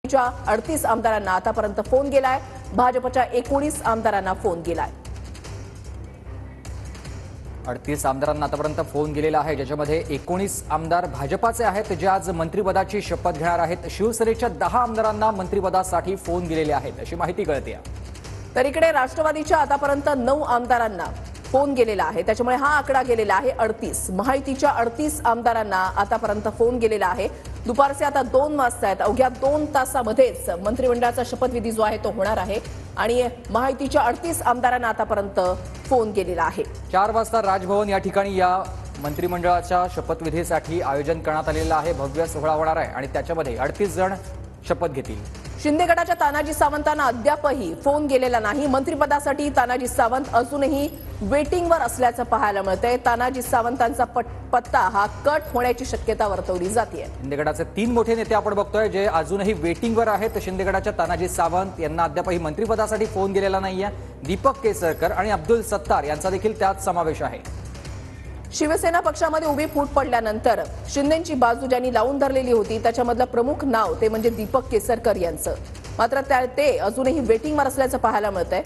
38 आमदारांना आतापर्यंत फोन गेलाय। भाजपच्या 19 आमदारांना फोन गेलाय। 38 आमदारांना आतापर्यंत फोन गेलेला आहे, ज्याच्यामध्ये 19 आमदार भाजपाचे आहेत जे आज मंत्रिपदाची शपथ घेणार आहेत। शिवसेनेच्या 10 आमदारांना मंत्रिपदासाठी फोन गेलेले आहेत अशी माहिती कळते। तर इकडे राष्ट्रवादीच्या आतापर्यंत 9 आमदारांना फोन गेलेला आहे, त्याच्यामुळे हा आकडा गेलेला आहे 38। महायुतीच्या 38 आमदारांना आतापर्यंत फोन गेलेला आहे। दुपारचे आता 2 वाजता आहेत, अवघ्या 2 तासामध्येच मंत्रिमंडळाचा शपथविधी जो आहे तो होणार आहे आणि महायुतीच्या 38 आमदारांना आतापर्यंत फोन गेलेला आहे। 4 वाजता राजभवन या ठिकाणी या मंत्रिमंडळाच्या शपथविधीसाठी आयोजन करण्यात आलेलं आहे। भव्य सोहळा होणार आहे आणि त्याच्यामध्ये 38 जण शपथ घेतील। शिंदे गटाच्या तानाजी सावंतांना अद्यापही फोन गेलेला नाही। मंत्रिपदासाठी तानाजी सावंत अजूनही वेटिंगवर असल्याचं पाहायला मिळतंय। तानाजी सावंतांचा पत्ता हा कट होण्याची शक्यता वर्तवली जाते। शिंदे गटाचे 3 मोठे नेते आपण बघतोय जे अजूनही वेटिंगवर आहेत। शिंदे गटाच्या तानाजी सावंत यांना अद्यापही मंत्रिपदासाठी फोन गेलेला नाहीये। दीपक केसरकर आणि अब्दुल सत्तार यांचा देखील त्यात समावेश आहे। शिवसेना पक्षामध्ये उभी फूट पडल्यानंतर शिंदेंची बाजू ज्यांनी लावून धरलेली होती त्याच्यामधलं प्रमुख नाव ते म्हणजे दीपक केसरकर यांचं, मात्र ते अजूनही वेटिंगवर असल्याचं पाहायला मिळतंय।